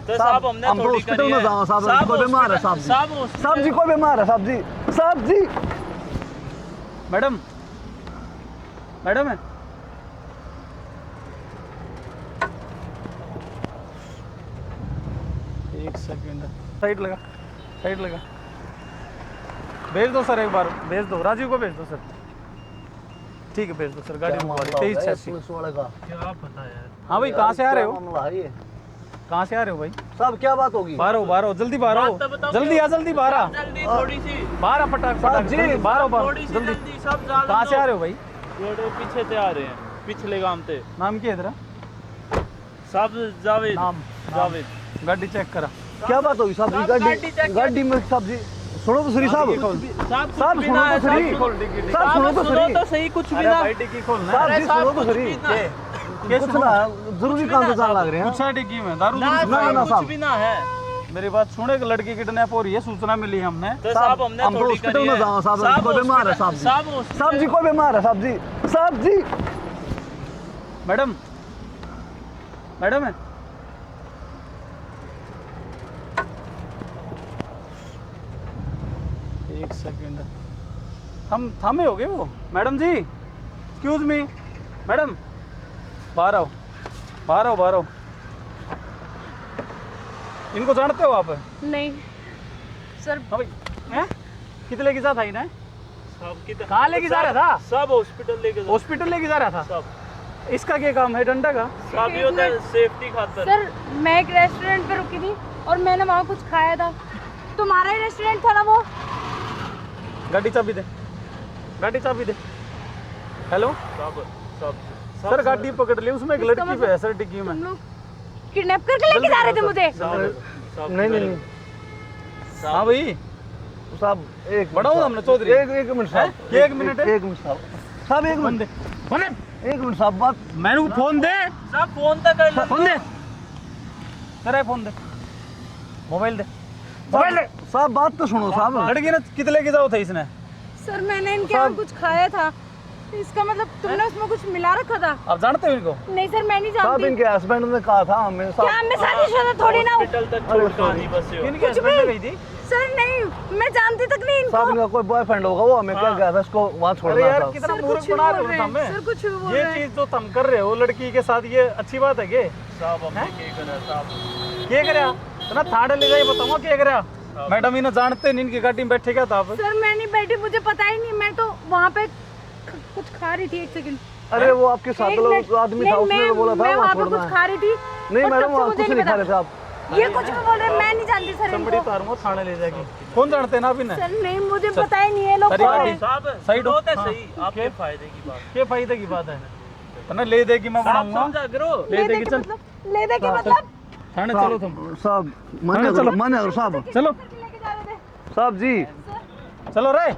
तो साहब हमने हम थोड़ी हॉस्पिटल करी में है। जाओ साहब, कोई बीमार है साहब जी, साहब जी कोई बीमार है साहब जी, साहब जी। मैडम मैडम है एक सेकंड, साइड लगा, साइड लगा, भेज दो सर, एक बार भेज दो, राजीव को भेज दो सर। ठीक है भेज दो सर, गाड़ी मंगवा ली 2386। पुलिस वाले का क्या पता यार। हाँ भाई कहाँ से आ रहे हो, मामला है ये कहाँ से आ रहे हो भाई? साहब? क्या बात होगी? बाहर हो, बाहर हो, जल्दी बाहर बात हो, तो बताओ जल्दी आ, जल्दी बाहर आ, जल्दी थोड़ी सी, बाहर आ, फटाक फटाक जी, जल्दी बाहर हो, बाहर थोड़ी सी जल्दी। जल्दी सब जा। कहाँ से आ रहे हो भाई? थोड़े पीछे से आ रहे हैं, पिछले गांव से। नाम क्या है तेरा? सब जावेद। नाम जावेद। गाड़ी चेक करा। क्या बात होगी साहब जी? गाड़ी गाड़ी में साहब जी सुनो तो सही साहब, साहब साहब कुछ भी सुनो ना है, तो सही, खोल डिग्गी, साहब सुनो तो सही, तो सही कुछ भी अरे ना। भाई डिग्गी खोलना साहब है। जी सुनो तो सही, कुछ ना जरूरी काम से जान लग रहे हैं। कुछ है डिग्गी में दारू ना दूरी ना, ना, कुछ साहब। भी ना है। मेरी बात सुनो, एक लड़की किडनैप हो रही है, सूचना मिली है हमने। तो साहब हमने हम थोड़ी हॉस्पिटल करी में है। जाओ साहब, कोई बीमार है साहब जी, साहब जी कोई बीमार है साहब जी, साहब जी। मैडम मैडम है एक सेकंड, हम थामे हो गए वो। मैडम जी एक्सक्यूज मी, मैडम बाहर आओ, बाहर आओ, बाहर आओ। इनको जानते हो आप? नहीं सर। हाँ भाई, हैं कितने लेके जा था इन्हें? सब कहाँ लेके जा रहा था? सब हॉस्पिटल लेके जा। हॉस्पिटल लेके जा रहा था। सब इसका क्या काम है डंडा का? सब ये होता है सेफ्टी खातर। सर मैं एक रेस्टोरेंट पे रुकी थी और मैंने वहाँ कुछ खाया था, तुम्हारा ही रेस्टोरेंट था ना वो? गाड़ी चाबी दे, गाड़ी चाबी दे। हेलो सब सब सर, गाड़ी पकड़ ली, उसमें एक इसका लड़की मतलब पे है सर डिग्गी में। तुम लोग किडनैप करके लेके जा रहे थे मुझे? नहीं नहीं नहीं हाँ भाई साहब, एक बड़ा हूँ हमने चौधरी। एक मिनट साहब, हैं? एक मिनट है? एक मिनट साहब, साहब एक फोन मिनट, दे, फोन दे, एक मिनट साहब, बात मैंने फोन दे, सब फोन तक कर लो। फोन दे, तेरा फोन दे, मोबाइल दे, मोबाइल दे। साहब बात तो सुनो साहब। लड़की ने कितने लेके जाओ था इसने? सर मैंने इनके यहाँ कुछ खाया था, इसका मतलब तुमने उसमें कुछ मिला रखा था? आप जानते हो इनको? नहीं सर मैं नहीं साहब जानती। इनके हस्बैंड ने कहा था हमें क्या साहब। मैं शादीशुदा थोड़ी ना हूँ? हॉस्पिटल तक छोड़ कहानी बस ये हो। इनके कुछ हस्बैंड भी। गई थी। सर नहीं, मैं जानती तक नहीं साहब इनको। इनका कोई बॉयफ्रेंड होगा, वो हमें क्या गया था इसको वहाँ अरे छोड़ना यार था। कितना सर मूर्ख कुछ भी बना बोल रहे रहे हो हैं, हमें। सर कुछ भी बोल ये रहे हैं। चीज जो तुम कर रहे हो लड़की के साथ, ये अच्छी बात है क्या? साहब हमने क्या करा साहब? क्या करे इतना थाड़े ले जाइए, बताऊंगा क्या करे। मैडम इन्हें जानते नहीं, इनकी गाड़ी में बैठे क्या था आप? सर मैं नहीं बैठी, मुझे पता ही नहीं, मैं तो वहाँ पे कुछ खा रही थी। एक सेकंड, अरे वो आपके साथ एक मिनट। जो आदमी था नहीं, उसने तो बोला था मैं वहाँ वहाँ पे छोड़ना कुछ है। खा रही थी। नहीं और मैडम तब से वहाँ मुझे कुछ नहीं खा पता। रहे थे आप। ये कुछ भी बोल रहे हैं, मैं नहीं जानती सर संबड़ी इनको। तारूंगा, थाने ले जाएगी। कौन जानते हैं ना आप इन्हें? सर नहीं, मुझे पता ही नहीं है लोग सारी कौन गाड़ी- है। साहब साइड हो। होते हाँ। सही आपके फायदे की बात। क्या फायदे की बात है? तो ना ले देगी, मैं साहब बनाऊंगा। समझा करो। ले देगी, चल ले दे के मतलब थाने चलो तुम। साहब मान्य चलो। करो, मान्य करो साहब, चलो लेके जा रहे थे साहब जी। चलो रे।